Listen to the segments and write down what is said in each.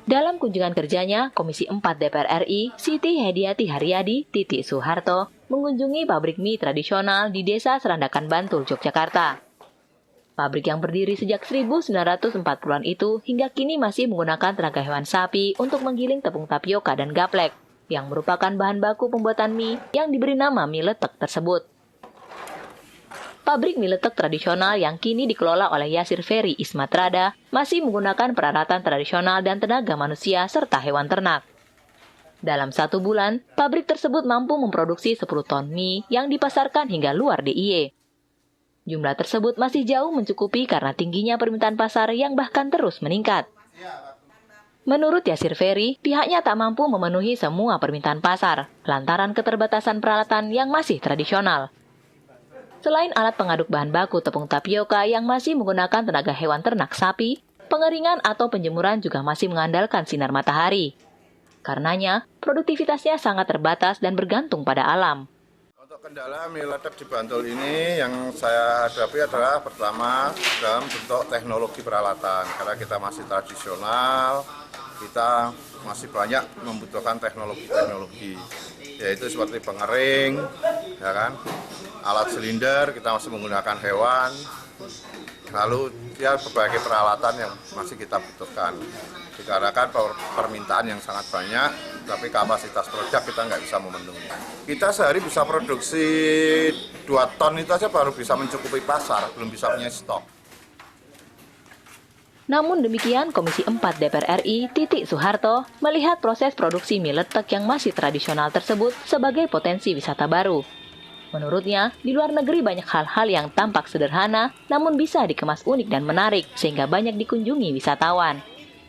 Dalam kunjungan kerjanya, Komisi 4 DPR RI, Siti Hediati Haryadi, Titi Soeharto, mengunjungi pabrik mie tradisional di Desa Serandakan Bantul, Yogyakarta. Pabrik yang berdiri sejak 1940-an itu hingga kini masih menggunakan tenaga hewan sapi untuk menggiling tepung tapioka dan gaplek, yang merupakan bahan baku pembuatan mie yang diberi nama mie letek tersebut. Pabrik mie letek tradisional yang kini dikelola oleh Yasir Ferry Ismatrada masih menggunakan peralatan tradisional dan tenaga manusia serta hewan ternak. Dalam 1 bulan, pabrik tersebut mampu memproduksi 10 ton mie yang dipasarkan hingga luar DIY. Jumlah tersebut masih jauh mencukupi karena tingginya permintaan pasar yang bahkan terus meningkat. Menurut Yasir Ferry, pihaknya tak mampu memenuhi semua permintaan pasar lantaran keterbatasan peralatan yang masih tradisional. Selain alat pengaduk bahan baku tepung tapioka yang masih menggunakan tenaga hewan ternak sapi, pengeringan atau penjemuran juga masih mengandalkan sinar matahari. Karenanya, produktivitasnya sangat terbatas dan bergantung pada alam. Untuk kendala mie letek di Bantul ini yang saya hadapi adalah pertama dalam bentuk teknologi peralatan. Karena kita masih tradisional, kita masih banyak membutuhkan teknologi, yaitu seperti pengering, ya kan? Alat silinder kita masih menggunakan hewan, lalu ya berbagai peralatan yang masih kita butuhkan. Dikarenakan permintaan yang sangat banyak, tapi kapasitas produk kita nggak bisa memenuhi. Kita sehari bisa produksi 2 ton itu aja baru bisa mencukupi pasar, belum bisa punya stok. Namun demikian, Komisi 4 DPR RI, Titi Soeharto, melihat proses produksi mie letek yang masih tradisional tersebut sebagai potensi wisata baru. Menurutnya, di luar negeri banyak hal-hal yang tampak sederhana, namun bisa dikemas unik dan menarik, sehingga banyak dikunjungi wisatawan.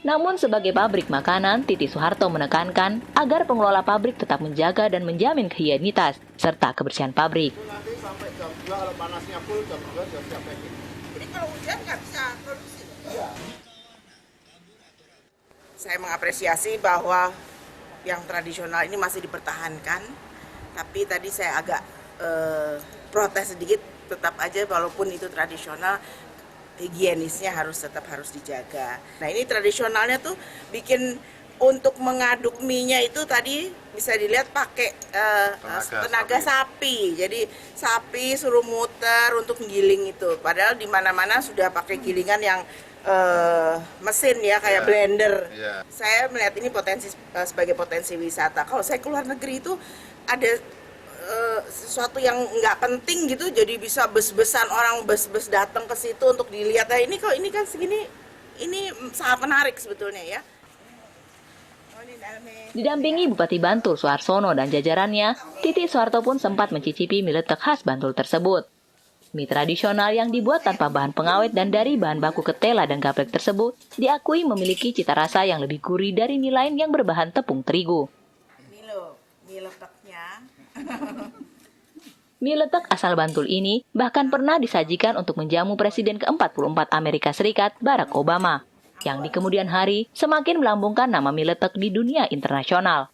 Namun sebagai pabrik makanan, Titi Soeharto menekankan agar pengelola pabrik tetap menjaga dan menjamin higienitas, serta kebersihan pabrik. Nanti sampai jam 2 kalau panasnya full, jam 2 sudah siap packing. Jadi kalau hujan nggak bisa produksi? Iya. Saya mengapresiasi bahwa yang tradisional ini masih dipertahankan, tapi tadi saya agak protes sedikit, tetap aja walaupun itu tradisional, higienisnya tetap harus dijaga. Nah ini tradisionalnya tuh bikin untuk mengaduk mie-nya itu tadi bisa dilihat pakai tenaga sapi. Jadi sapi suruh muter untuk menggiling itu. Padahal di mana-mana sudah pakai gilingan yang mesin ya kayak blender. Saya melihat ini sebagai potensi wisata. Kalau saya keluar negeri itu ada sesuatu yang nggak penting gitu, jadi bisa bes-besan orang bes-bes datang ke situ untuk dilihat. Nah ini kan segini, ini sangat menarik sebetulnya ya. Didampingi Bupati Bantul Suharsono dan jajarannya, Titi Soeharto pun sempat mencicipi mie letek khas Bantul tersebut. Mie tradisional yang dibuat tanpa bahan pengawet dan dari bahan baku ketela dan gaplek tersebut diakui memiliki cita rasa yang lebih gurih dari mie lain yang berbahan tepung terigu. Ini loh, mie leteknya. Mie letek asal Bantul ini bahkan pernah disajikan untuk menjamu Presiden ke-44 Amerika Serikat, Barack Obama, yang di kemudian hari semakin melambungkan nama mie letek di dunia internasional.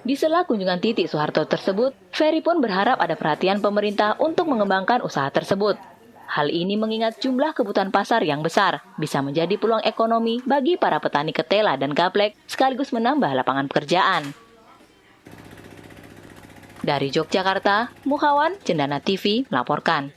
Di sela kunjungan Titi Soeharto tersebut, Ferry pun berharap ada perhatian pemerintah untuk mengembangkan usaha tersebut. Hal ini mengingat jumlah kebutuhan pasar yang besar, bisa menjadi peluang ekonomi bagi para petani ketela dan gaplek, sekaligus menambah lapangan pekerjaan. Dari Yogyakarta, Muhawan Cendana TV melaporkan.